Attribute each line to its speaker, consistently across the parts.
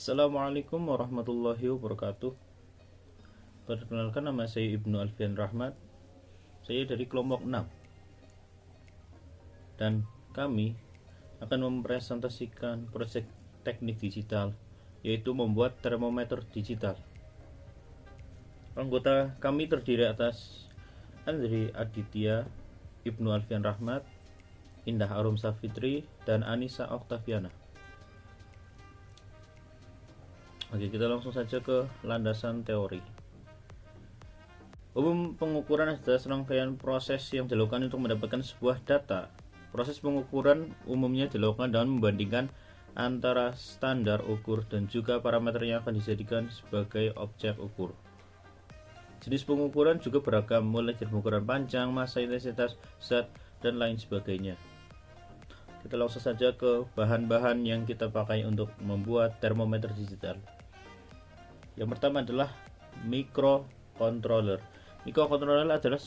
Speaker 1: Assalamualaikum warahmatullahi wabarakatuh. Perkenalkan, nama saya Ibnu Alfian Rahmat. Saya dari kelompok 6. Dan kami akan mempresentasikan proyek teknik digital, yaitu membuat termometer digital. Anggota kami terdiri atas Andri Aditya, Ibnu Alfian Rahmat, Indah Arum Safitri, dan Anissa Oktaviana. Oke, kita langsung saja ke landasan teori. Umum pengukuran adalah serangkaian proses yang dilakukan untuk mendapatkan sebuah data. Proses pengukuran umumnya dilakukan dengan membandingkan antara standar ukur dan juga parameter yang akan dijadikan sebagai objek ukur. Jenis pengukuran juga beragam, mulai dari pengukuran panjang, massa, intensitas, zat, dan lain sebagainya. Kita langsung saja ke bahan-bahan yang kita pakai untuk membuat termometer digital. Yang pertama adalah microcontroller. Microcontroller adalah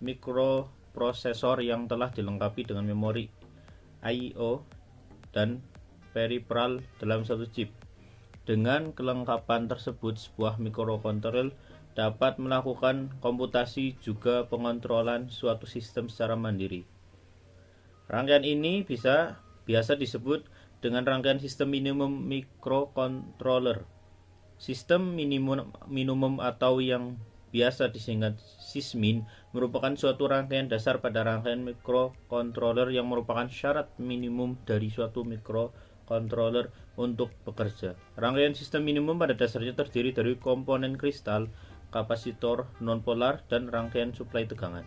Speaker 1: mikroprosesor yang telah dilengkapi dengan memori I/O dan peripheral dalam satu chip. Dengan kelengkapan tersebut, sebuah microcontroller dapat melakukan komputasi juga pengontrolan suatu sistem secara mandiri. Rangkaian ini biasa disebut dengan rangkaian sistem minimum microcontroller. Sistem minimum atau yang biasa disingkat SISMIN merupakan suatu rangkaian dasar pada rangkaian microcontroller yang merupakan syarat minimum dari suatu microcontroller untuk bekerja. Rangkaian sistem minimum pada dasarnya terdiri dari komponen kristal, kapasitor, nonpolar, dan rangkaian suplai tegangan.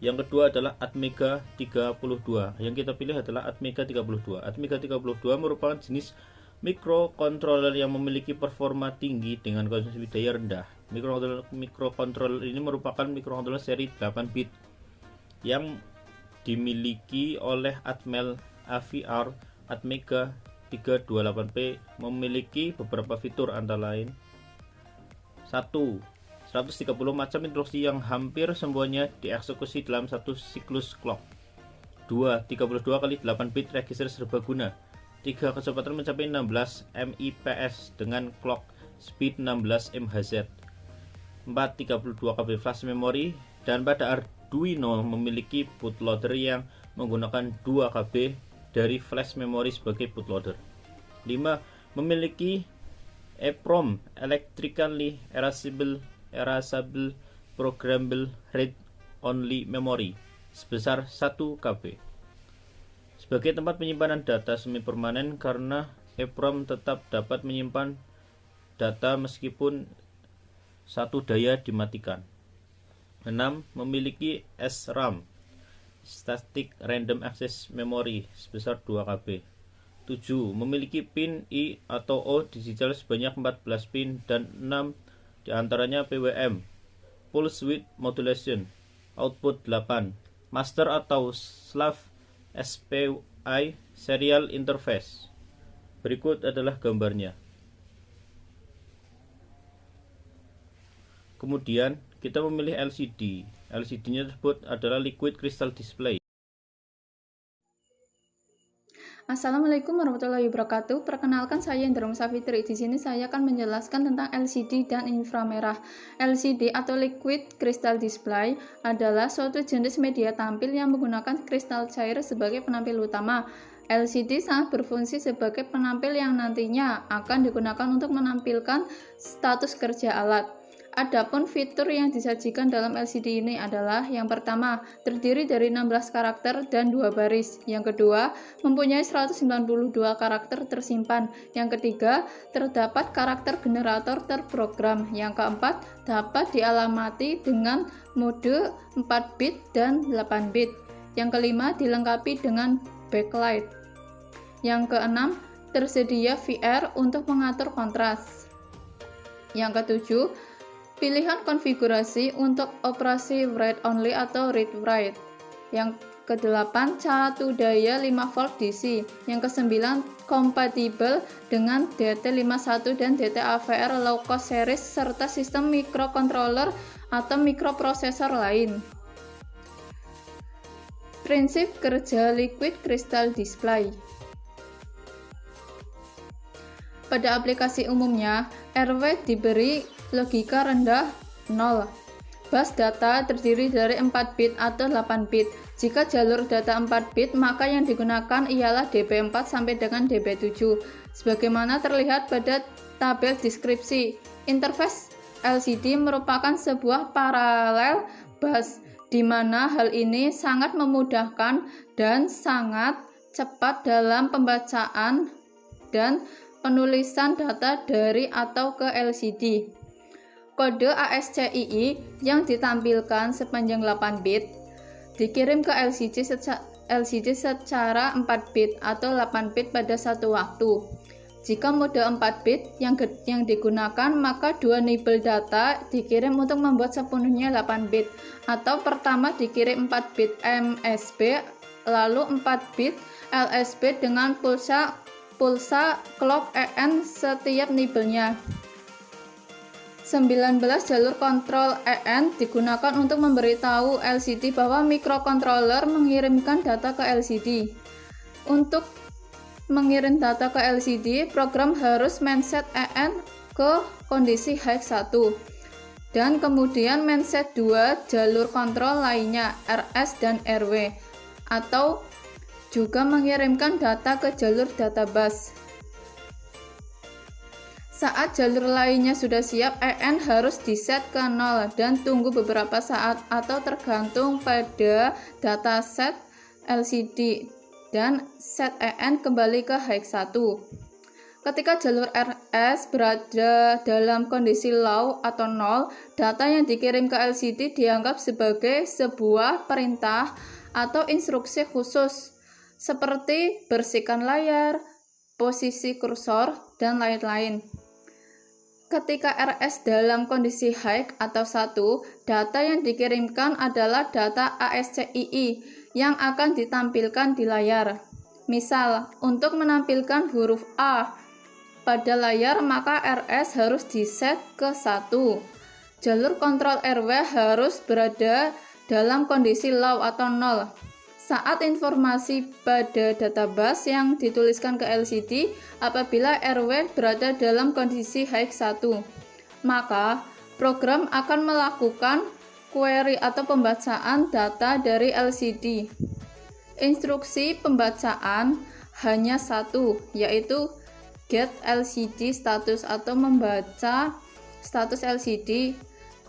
Speaker 1: Yang kedua adalah Atmega 32. Yang kita pilih adalah Atmega 32. Atmega 32 merupakan jenis microcontroller yang memiliki performa tinggi dengan konsumsi daya rendah. Microcontroller ini merupakan microcontroller seri 8 bit yang dimiliki oleh Atmel AVR. Atmega 328P memiliki beberapa fitur antara lain: 1. 130 macam instruksi yang hampir semuanya dieksekusi dalam satu siklus clock. 2. 32 kali 8 bit register serbaguna. 3. Kecepatan mencapai 16 MIPS dengan clock speed 16 MHz. 4. 32 KB flash memory. Dan pada Arduino memiliki bootloader yang menggunakan 2 KB dari flash memory sebagai bootloader. 5. Memiliki EEPROM Electrically Erasable Programmable Read Only Memory sebesar 1 KB sebagai tempat penyimpanan data semi permanen, karena EEPROM tetap dapat menyimpan data meskipun satu daya dimatikan. 6. Memiliki SRAM Static Random Access Memory sebesar 2 KB. 7. Memiliki pin I atau O digital sebanyak 14 pin dan 6 diantaranya PWM Pulse Width Modulation. Output 8. Master atau Slave SPI Serial Interface. Berikut adalah gambarnya. Kemudian kita memilih LCD. LCD-nya tersebut adalah Liquid Crystal Display.
Speaker 2: Assalamualaikum warahmatullahi wabarakatuh. Perkenalkan, saya Indra Safitri. Di sini saya akan menjelaskan tentang LCD dan inframerah. LCD atau Liquid Crystal Display adalah suatu jenis media tampil yang menggunakan kristal cair sebagai penampil utama. LCD sangat berfungsi sebagai penampil yang nantinya akan digunakan untuk menampilkan status kerja alat. Adapun fitur yang disajikan dalam LCD ini adalah: yang pertama, terdiri dari 16 karakter dan 2 baris. Yang kedua, mempunyai 192 karakter tersimpan. Yang ketiga, terdapat karakter generator terprogram. Yang keempat, dapat dialamati dengan mode 4 bit dan 8 bit. Yang kelima, dilengkapi dengan backlight. Yang keenam, tersedia VR untuk mengatur kontras. Yang ketujuh, pilihan konfigurasi untuk operasi write only atau read write. Yang ke-8, satu daya 5 volt DC. Yang ke-9, kompatibel dengan DT51 dan DT AVR low cost series serta sistem microcontroller atau mikroprosesor lain. Prinsip kerja Liquid Crystal Display. pada aplikasi umumnya, RW diberi logika rendah 0. Bus data terdiri dari 4 bit atau 8 bit. Jika jalur data 4 bit, maka yang digunakan ialah DB4 sampai dengan DB7. Sebagaimana terlihat pada tabel deskripsi, interface LCD merupakan sebuah paralel bus, di mana hal ini sangat memudahkan dan sangat cepat dalam pembacaan dan penulisan data dari atau ke LCD. Kode ASCII yang ditampilkan sepanjang 8 bit dikirim ke LCD secara 4 bit atau 8 bit pada satu waktu. Jika mode 4 bit yang digunakan, maka dua nibel data dikirim untuk membuat sepenuhnya 8 bit, atau pertama dikirim 4 bit MSB, lalu 4 bit LSB dengan pulsa clock EN setiap nibelnya. 19 jalur kontrol EN digunakan untuk memberitahu LCD bahwa microcontroller mengirimkan data ke LCD. Untuk mengirim data ke LCD, program harus men-set EN ke kondisi high 1 dan kemudian men-set 2 jalur kontrol lainnya, RS dan RW, atau juga mengirimkan data ke jalur data bus. Saat jalur lainnya sudah siap, EN harus diset ke 0 dan tunggu beberapa saat atau tergantung pada dataset LCD, dan set EN kembali ke high 1. Ketika jalur RS berada dalam kondisi low atau 0, data yang dikirim ke LCD dianggap sebagai sebuah perintah atau instruksi khusus, seperti bersihkan layar, posisi kursor, dan lain-lain. Ketika RS dalam kondisi high atau 1, data yang dikirimkan adalah data ASCII yang akan ditampilkan di layar. Misal, untuk menampilkan huruf A pada layar, maka RS harus diset ke 1. Jalur kontrol RW harus berada dalam kondisi low atau 0. Saat informasi pada data bus yang dituliskan ke LCD, apabila RW berada dalam kondisi high 1, maka program akan melakukan query atau pembacaan data dari LCD. Instruksi pembacaan hanya satu, yaitu get LCD status atau membaca status LCD.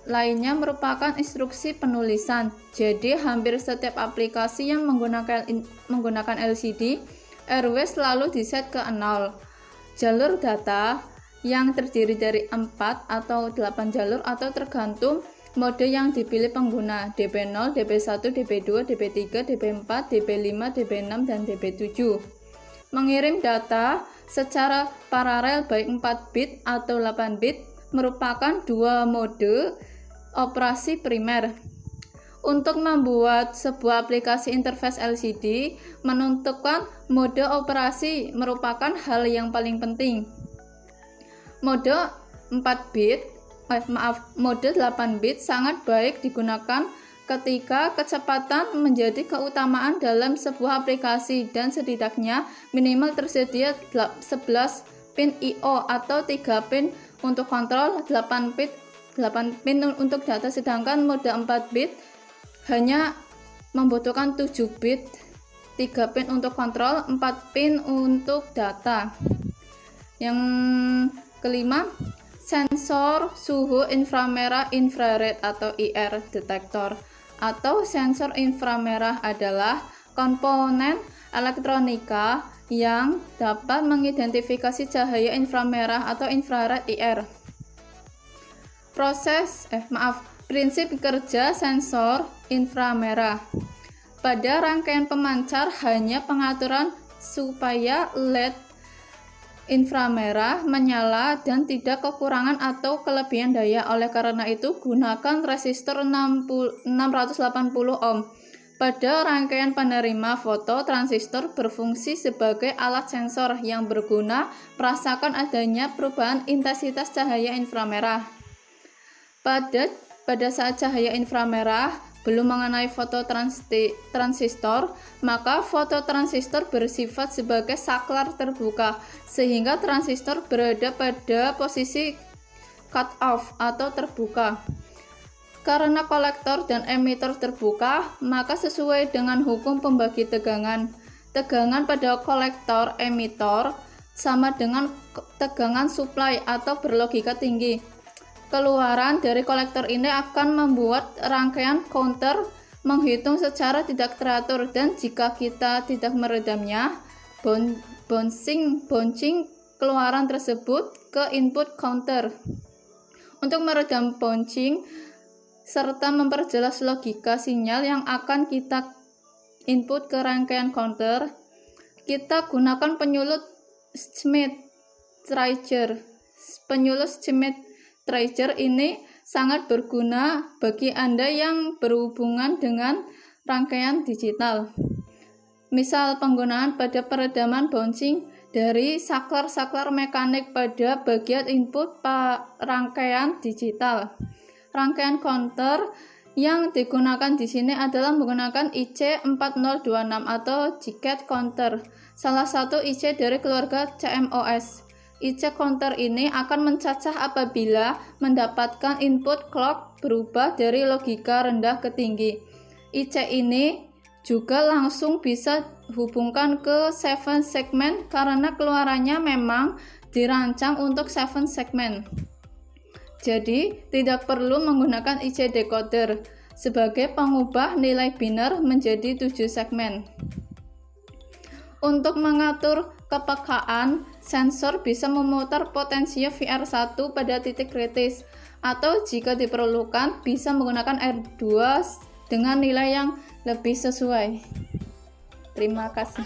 Speaker 2: Lainnya merupakan instruksi penulisan. Jadi hampir setiap aplikasi yang menggunakan LCD, RW selalu diset ke 0. Jalur data yang terdiri dari 4 atau 8 jalur atau tergantung mode yang dipilih pengguna, DB0, DB1, DB2, DB3, DB4, DB5, DB6, dan DB7. Mengirim data secara paralel baik 4 bit atau 8 bit merupakan dua mode operasi primer. Untuk membuat sebuah aplikasi interface LCD, menentukan mode operasi merupakan hal yang paling penting. Mode 8 bit sangat baik digunakan ketika kecepatan menjadi keutamaan dalam sebuah aplikasi dan setidaknya minimal tersedia 11 pin I/O atau 3 pin untuk kontrol, 8 pin untuk data, sedangkan mode 4 bit hanya membutuhkan 7 bit, 3 pin untuk kontrol, 4 pin untuk data. Yang kelima, sensor suhu inframerah infrared atau IR detektor atau sensor inframerah adalah komponen elektronika yang dapat mengidentifikasi cahaya inframerah atau infrared IR. Prinsip kerja sensor inframerah. Pada rangkaian pemancar hanya pengaturan supaya LED inframerah menyala dan tidak kekurangan atau kelebihan daya. Oleh karena itu, gunakan resistor 680 ohm. Pada rangkaian penerima foto, transistor berfungsi sebagai alat sensor yang berguna merasakan adanya perubahan intensitas cahaya inframerah. Pada saat cahaya inframerah Belum mengenai fototransistor, maka fototransistor bersifat sebagai saklar terbuka, sehingga transistor berada pada posisi cut off atau terbuka. Karena kolektor dan emitter terbuka, maka sesuai dengan hukum pembagi tegangan, tegangan pada kolektor emitter sama dengan tegangan supply atau berlogika tinggi. Keluaran dari kolektor ini akan membuat rangkaian counter menghitung secara tidak teratur, dan jika kita tidak meredamnya, bouncing keluaran tersebut ke input counter. Untuk meredam bouncing serta memperjelas logika sinyal yang akan kita input ke rangkaian counter, kita gunakan penyulut Schmidt-Traeger. Penyulut Schmidt-Traeger ini sangat berguna bagi Anda yang berhubungan dengan rangkaian digital. Misal penggunaan pada peredaman bouncing dari saklar-saklar mekanik pada bagian input rangkaian digital. Rangkaian counter yang digunakan di sini adalah menggunakan IC4026 atau JCAT counter, salah satu IC dari keluarga CMOS. IC counter ini akan mencacah apabila mendapatkan input clock berubah dari logika rendah ke tinggi. IC ini juga langsung bisa hubungkan ke 7 segmen karena keluarannya memang dirancang untuk 7 segmen. Jadi, tidak perlu menggunakan IC decoder sebagai pengubah nilai biner menjadi 7 segmen. Untuk mengatur kepekaan, sensor bisa memutar potensio VR1 pada titik kritis, atau jika diperlukan bisa menggunakan R2 dengan nilai yang lebih sesuai. Terima kasih.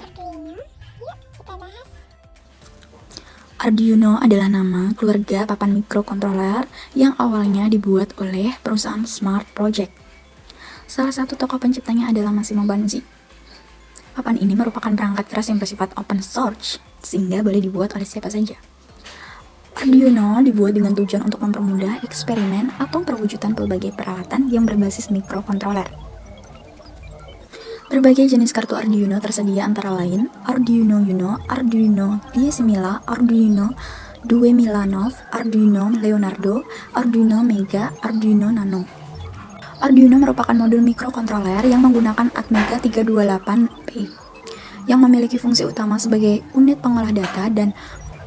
Speaker 3: Arduino adalah nama keluarga papan mikrokontroler yang awalnya dibuat oleh perusahaan Smart Project. Salah satu tokoh penciptanya adalah Massimo Banzi. Papan ini merupakan perangkat keras yang bersifat open source, sehingga boleh dibuat oleh siapa saja. Arduino dibuat dengan tujuan untuk mempermudah eksperimen atau perwujudan berbagai peralatan yang berbasis mikrokontroler. Berbagai jenis kartu Arduino tersedia antara lain Arduino Uno, Arduino Diesimila, Arduino Due Milanov, Arduino Leonardo, Arduino Mega, Arduino Nano. Arduino merupakan modul mikrokontroler yang menggunakan Atmega 328P yang memiliki fungsi utama sebagai unit pengolah data dan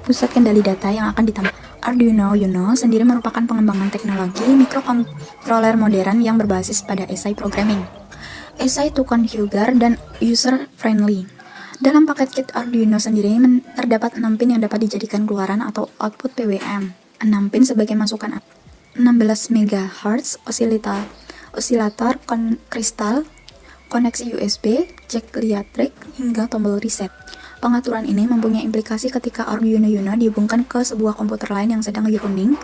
Speaker 3: pusat kendali data yang akan ditambah. Arduino Uno sendiri merupakan pengembangan teknologi mikrokontroler modern yang berbasis pada SI programming, SI to configure, dan user-friendly. Dalam paket kit Arduino sendiri terdapat 6 pin yang dapat dijadikan keluaran atau output PWM, 6 pin sebagai masukan 16 MHz osilator kristal, koneksi USB, jack liatrik, hingga tombol reset. Pengaturan ini mempunyai implikasi ketika Arduino Uno dihubungkan ke sebuah komputer lain yang sedang running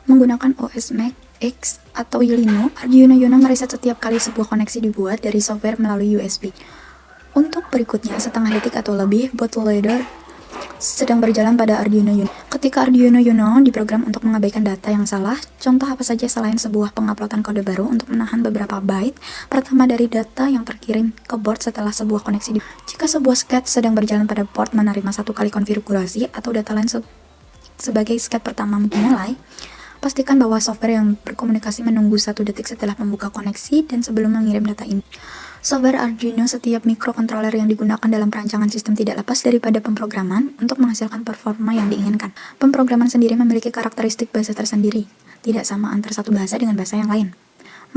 Speaker 3: menggunakan OS Mac X atau Linux. Arduino Uno mereset setiap kali sebuah koneksi dibuat dari software melalui USB. Untuk berikutnya, setengah detik atau lebih, bootloader sedang berjalan pada Arduino Uno. Ketika Arduino Uno diprogram untuk mengabaikan data yang salah, contoh apa saja selain sebuah penguploadan kode baru untuk menahan beberapa byte pertama dari data yang terkirim ke board setelah sebuah koneksi. Jika sebuah SCAD sedang berjalan pada board menerima satu kali konfigurasi atau data lain sebagai SCAD pertama dimulai, pastikan bahwa software yang berkomunikasi menunggu 1 detik setelah membuka koneksi dan sebelum mengirim data ini. Software Arduino setiap mikrokontroler yang digunakan dalam perancangan sistem tidak lepas daripada pemrograman untuk menghasilkan performa yang diinginkan. Pemrograman sendiri memiliki karakteristik bahasa tersendiri, tidak sama antara satu bahasa dengan bahasa yang lain.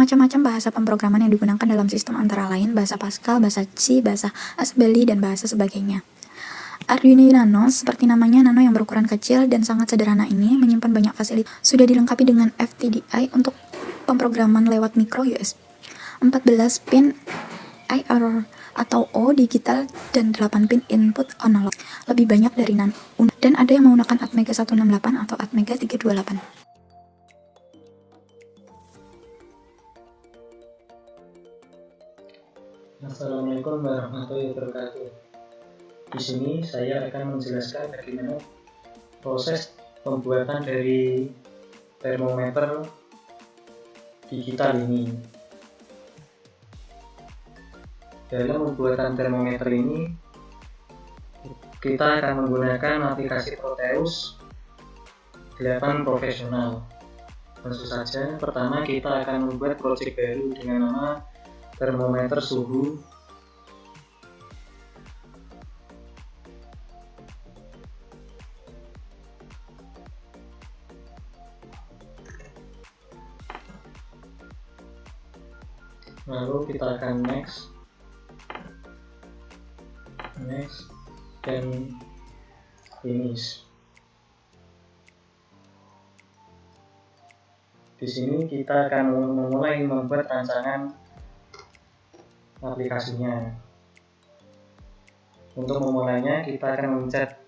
Speaker 3: Macam-macam bahasa pemrograman yang digunakan dalam sistem antara lain bahasa Pascal, bahasa C, bahasa Asbeli, dan bahasa sebagainya. Arduino Nano, seperti namanya, nano yang berukuran kecil dan sangat sederhana ini menyimpan banyak fasilitas. Sudah dilengkapi dengan FTDI untuk pemrograman lewat micro USB, 14 pin IR atau O digital, dan 8 pin input analog. Lebih banyak dari Nano, dan ada yang menggunakan Atmega 168 atau Atmega 328.
Speaker 4: Assalamualaikum warahmatullahi wabarakatuh. Di sini saya akan menjelaskan bagaimana proses pembuatan dari termometer digital ini. Dalam pembuatan termometer ini kita akan menggunakan aplikasi Proteus 8 profesional. Langsung saja, pertama kita akan membuat project baru dengan nama termometer suhu. Lalu kita akan next dan finish. Di sini kita akan memulai membuat rancangan aplikasinya. Untuk memulainya kita akan memencet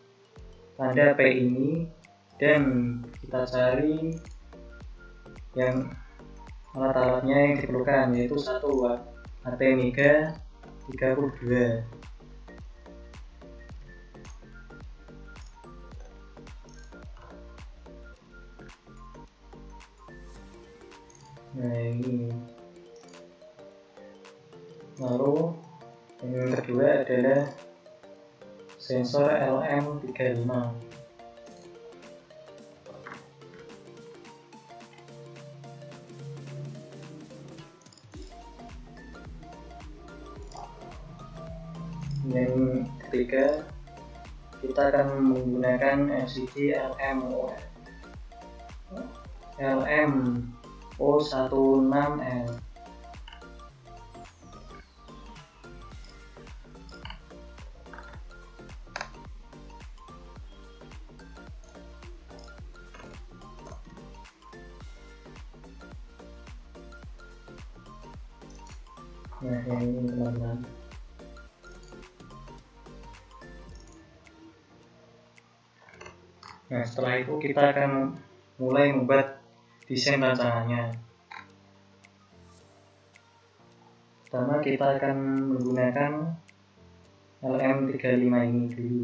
Speaker 4: tanda P ini dan kita cari yang alat-alatnya yang diperlukan, yaitu 1 ATmega 32. Nah ini. Lalu yang kedua adalah sensor LM35. Yang ketiga kita akan menggunakan LCD LMO16L. Nah yang ini teman-teman. Nah setelah itu kita akan mulai membuat desain rancangannya. Pertama kita akan menggunakan LM35 ini dulu.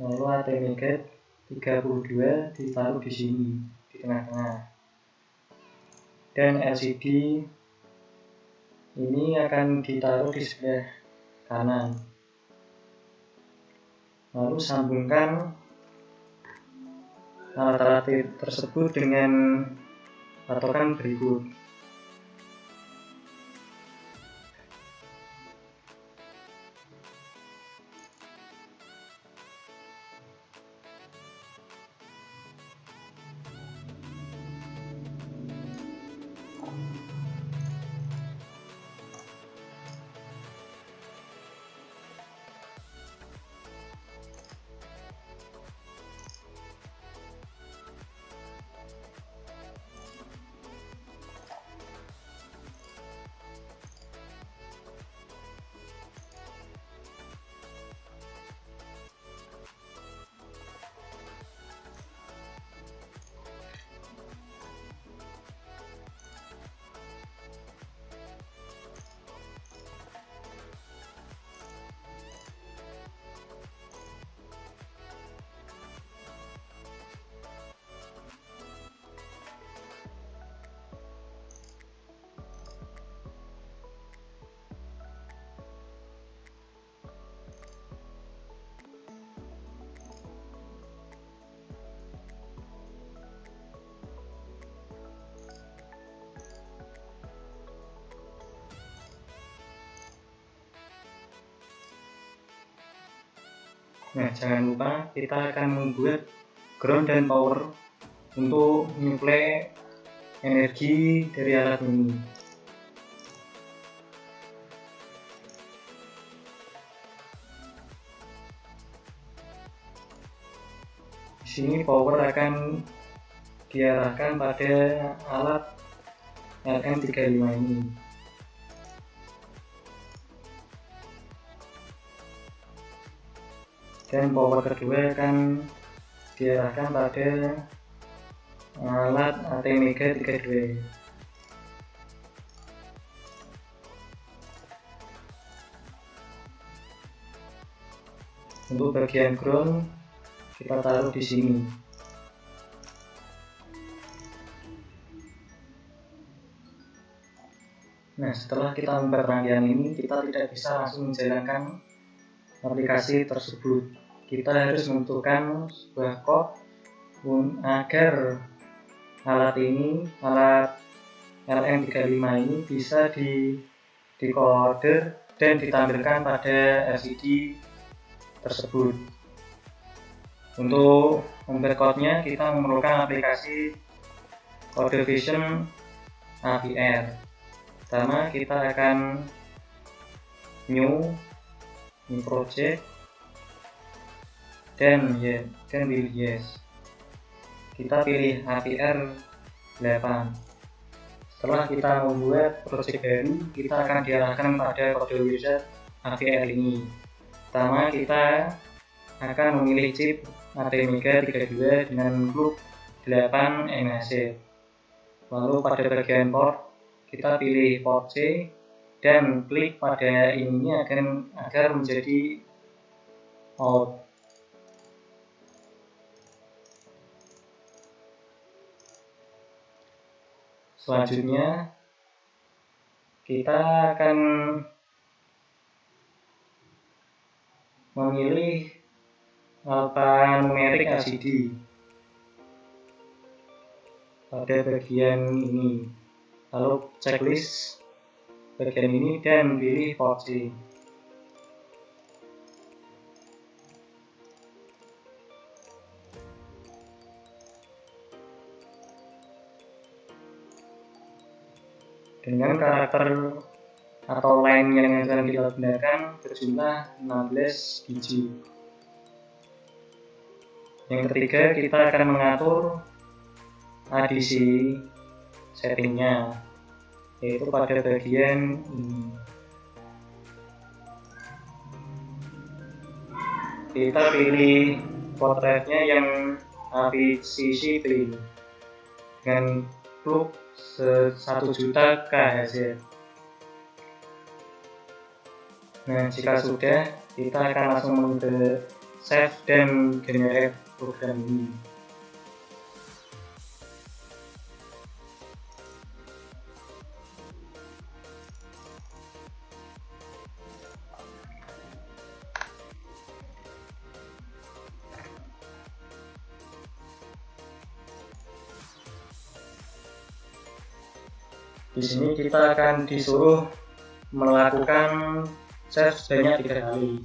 Speaker 4: Lalu ATmega 32 ditaruh di sini, di tengah-tengah. Dan LCD ini akan ditaruh di sebelah kanan. Lalu sambungkan alat-alat tersebut dengan patokan berikut. Nah, jangan lupa kita akan membuat ground dan power untuk menyuplai energi dari alat ini. Di sini power akan diarahkan pada alat LM35 ini. Dan power kedua akan diarahkan pada alat ATmega 32. Untuk bagian ground kita taruh di sini. Nah, setelah kita membuat rangkaian ini, kita tidak bisa langsung menjalankan aplikasi tersebut. Kita harus menentukan sebuah code agar alat LM35 ini bisa decoder dan ditampilkan pada LCD tersebut. Untuk membuat code-nya, kita memerlukan aplikasi Code Vision AVR. Pertama, kita akan new project dan pilih yes. Kita pilih AVR 8. Setelah kita membuat project baru, kita akan diarahkan pada kode wizard AVR ini. Pertama, kita akan memilih chip ATmega 32 dengan grup 8 MHz. Lalu pada bagian port, kita pilih port C dan klik pada ininya agar menjadi out. Selanjutnya kita akan memilih alphanumerik LCD pada bagian ini. Lalu checklist bagian ini dan pilih port C. Dengan karakter atau line yang akan kita gunakan berjumlah 16 biji. Yang ketiga, kita akan mengatur adisi settingnya, yaitu pada bagian ini. Kita pilih potretnya yang AVCC Play dengan clock 1 juta KHZ. Nah, jika sudah, kita akan langsung ke save dan generate program ini. Di sini kita akan disuruh melakukan save sebanyak 3 kali.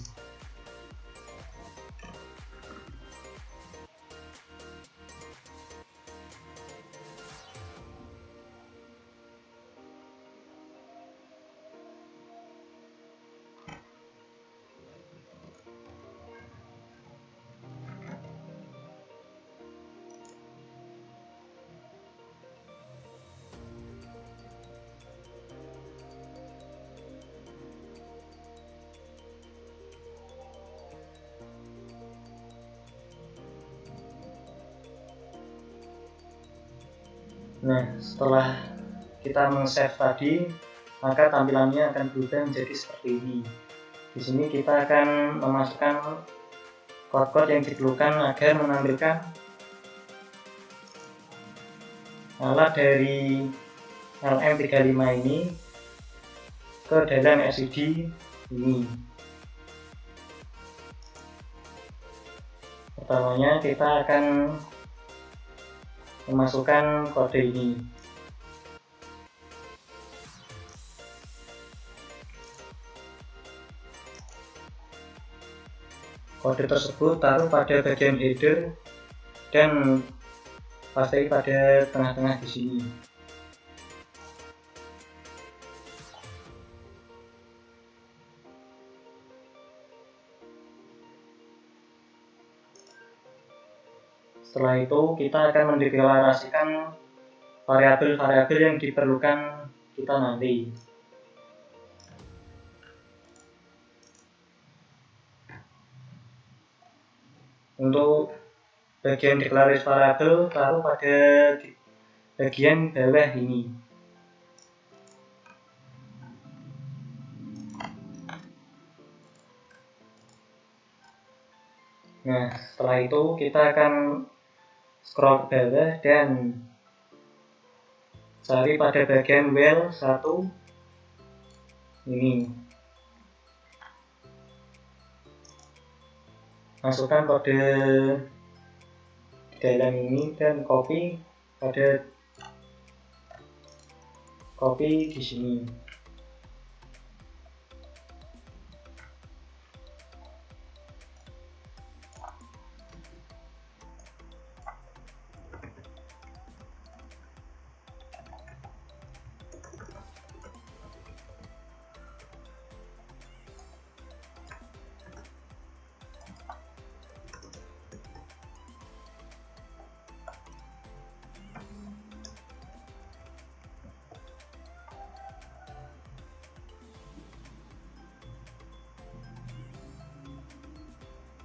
Speaker 4: Nah, setelah kita men-save tadi, maka tampilannya akan berubah menjadi seperti ini. Di sini kita akan memasukkan kode-kode yang diperlukan agar menampilkan alat dari LM35 ini ke dalam LCD ini. Pertamanya kita akan memasukkan kode ini. Kode tersebut taruh pada bagian header dan pastai pada tengah-tengah di sini. Setelah itu kita akan mendeklarasikan variabel-variabel yang diperlukan kita nanti. Untuk bagian deklarasi variabel taruh pada bagian bawah ini. Nah, setelah itu kita akan scroll ke bawah dan cari pada bagian well 1 ini. Masukkan kode dalam ini dan copy di sini.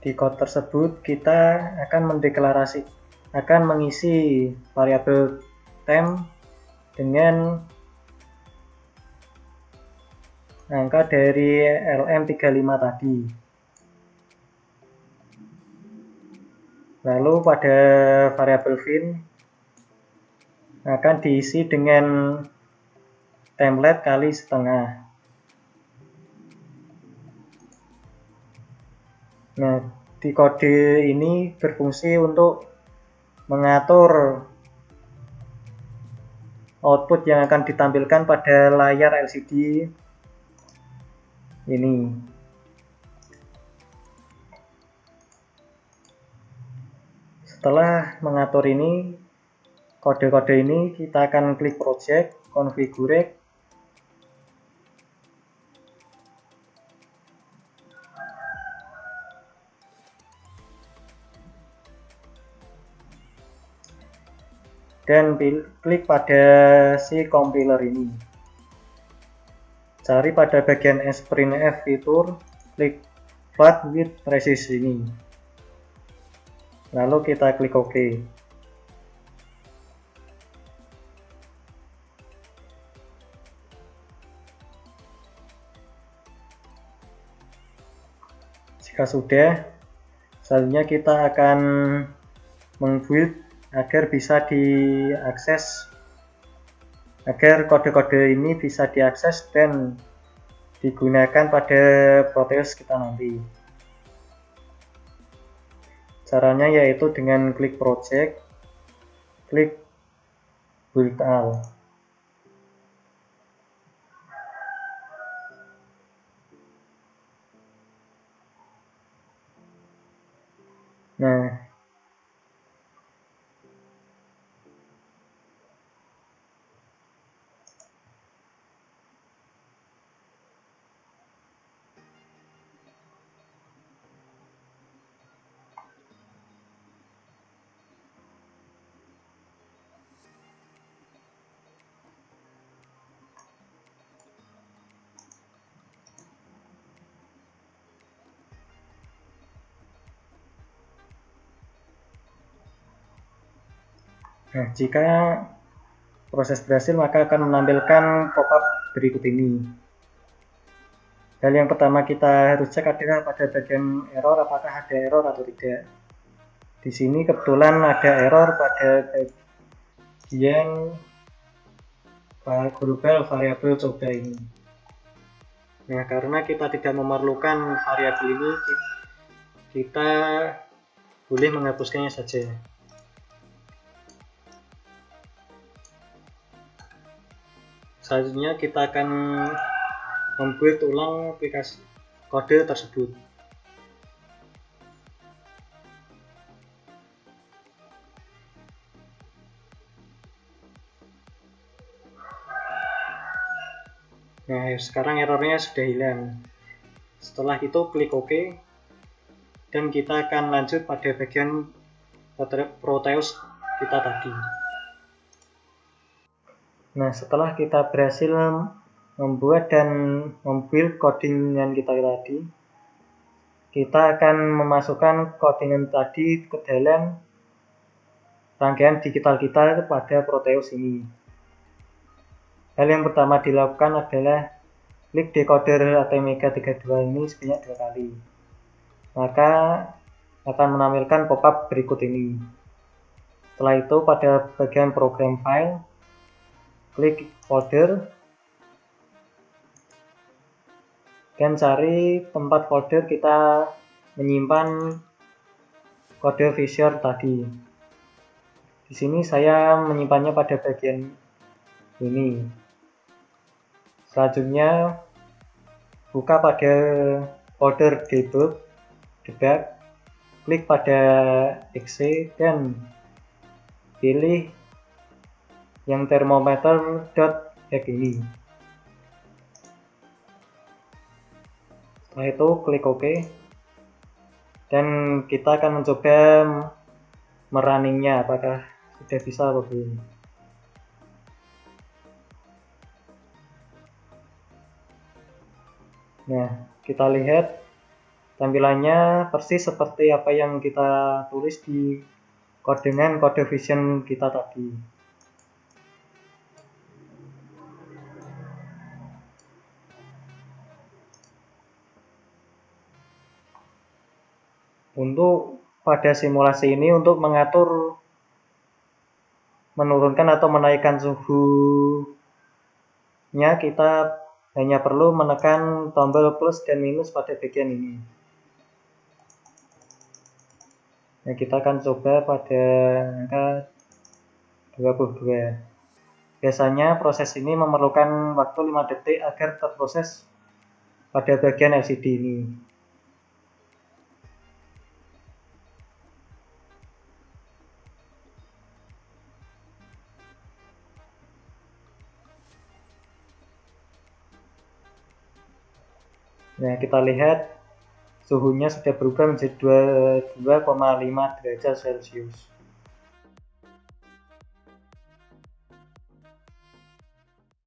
Speaker 4: Di code tersebut kita akan mengisi variabel temp dengan angka dari LM35 tadi. Lalu pada variabel fin akan diisi dengan template kali setengah. Nah, di kode ini berfungsi untuk mengatur output yang akan ditampilkan pada layar LCD ini. Setelah mengatur ini, kode-kode ini kita akan klik project, configure, dan klik pada si compiler ini. Cari pada bagian sprintf fitur, klik flood with resist ini. Lalu kita klik OK. Jika sudah, selanjutnya kita akan membuild agar bisa diakses, agar kode-kode ini bisa diakses dan digunakan pada Proteus kita nanti. Caranya yaitu dengan klik project, klik build all. Nah, jika proses berhasil maka akan menampilkan pop-up berikut ini. Hal yang pertama kita harus cek adalah pada bagian error apakah ada error atau tidak. Di sini kebetulan ada error pada bagian global variabel coba ini. Nah, karena kita tidak memerlukan variabel ini, kita boleh menghapuskannya saja. Selanjutnya kita akan membuat ulang aplikasi kode tersebut. Nah, sekarang errornya sudah hilang. Setelah itu klik OK dan kita akan lanjut pada bagian Proteus kita tadi. Nah, setelah kita berhasil membuat dan membuild codingan kita tadi, kita akan memasukkan codingan tadi ke dalam rangkaian digital kita pada Proteus ini. Hal yang pertama dilakukan adalah klik decoder ATmega 32 ini sebanyak 2 kali. Maka akan menampilkan pop-up berikut ini. Setelah itu pada bagian program file, klik folder, dan cari tempat folder kita menyimpan kode Fisher tadi. Di sini saya menyimpannya pada bagian ini. Selanjutnya buka pada folder debug, klik pada exe dan pilih yang thermometer.exe ini. Setelah itu klik OK dan kita akan mencoba merunningnya apakah sudah bisa atau belum. Nah, kita lihat tampilannya persis seperti apa yang kita tulis di dengan kode Vision kita tadi. Untuk pada simulasi ini untuk mengatur menurunkan atau menaikkan suhunya kita hanya perlu menekan tombol plus dan minus pada bagian ini. Nah, kita akan coba pada angka 22. Biasanya proses ini memerlukan waktu 5 detik agar terproses pada bagian LCD ini. Nah, kita lihat suhunya sudah berubah menjadi 22,5 derajat Celcius.